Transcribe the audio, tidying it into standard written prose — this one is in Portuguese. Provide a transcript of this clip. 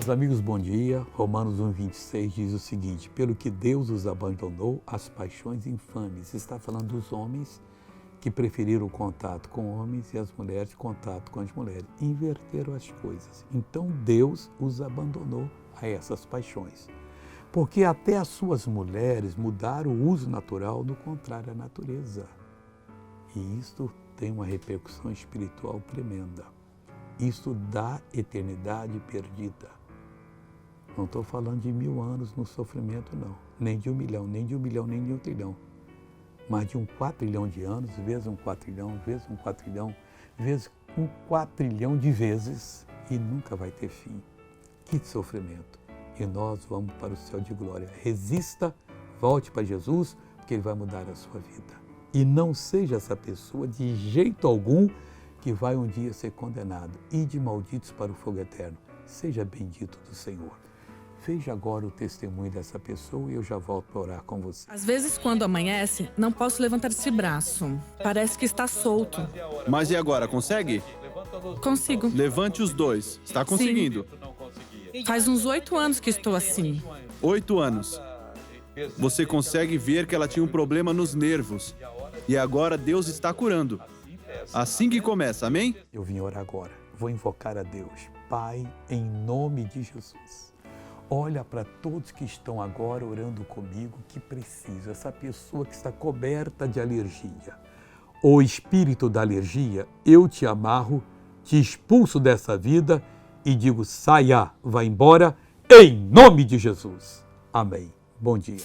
Meus amigos, bom dia. Romanos 1,26 diz o seguinte: pelo que Deus os abandonou, as paixões infames. Está falando dos homens que preferiram o contato com homens e as mulheres o contato com as mulheres. Inverteram as coisas. Então Deus os abandonou a essas paixões. Porque até as suas mulheres mudaram o uso natural do contrário à natureza. E isto tem uma repercussão espiritual tremenda. Isto dá eternidade perdida. Não estou falando de 1000 anos no sofrimento, não. Nem de 1 milhão, nem de 1 milhão, nem de 1 trilhão. Mas de um 4 trilhão de anos, vezes um 4 trilhão, vezes um 4 trilhão, vezes um 4 trilhão de vezes, e nunca vai ter fim. Que sofrimento! E nós vamos para o céu de glória. Resista, volte para Jesus, porque Ele vai mudar a sua vida. E não seja essa pessoa de jeito algum que vai um dia ser condenado. Ide malditos para o fogo eterno. Seja bendito do Senhor. Veja agora o testemunho dessa pessoa e eu já volto para orar com você. Às vezes, quando amanhece, não posso levantar esse braço. Parece que está solto. Mas e agora, consegue? Consigo. Levante os dois. Está conseguindo. Faz uns 8 anos que estou assim. 8 anos. Você consegue ver que ela tinha um problema nos nervos. E agora Deus está curando. Assim que começa, amém? Eu vim orar agora. Vou invocar a Deus. Pai, em nome de Jesus. Olha para todos que estão agora orando comigo que precisam. Essa pessoa que está coberta de alergia. O espírito da alergia, eu te amarro, te expulso dessa vida e digo, saia, vá embora, em nome de Jesus. Amém. Bom dia.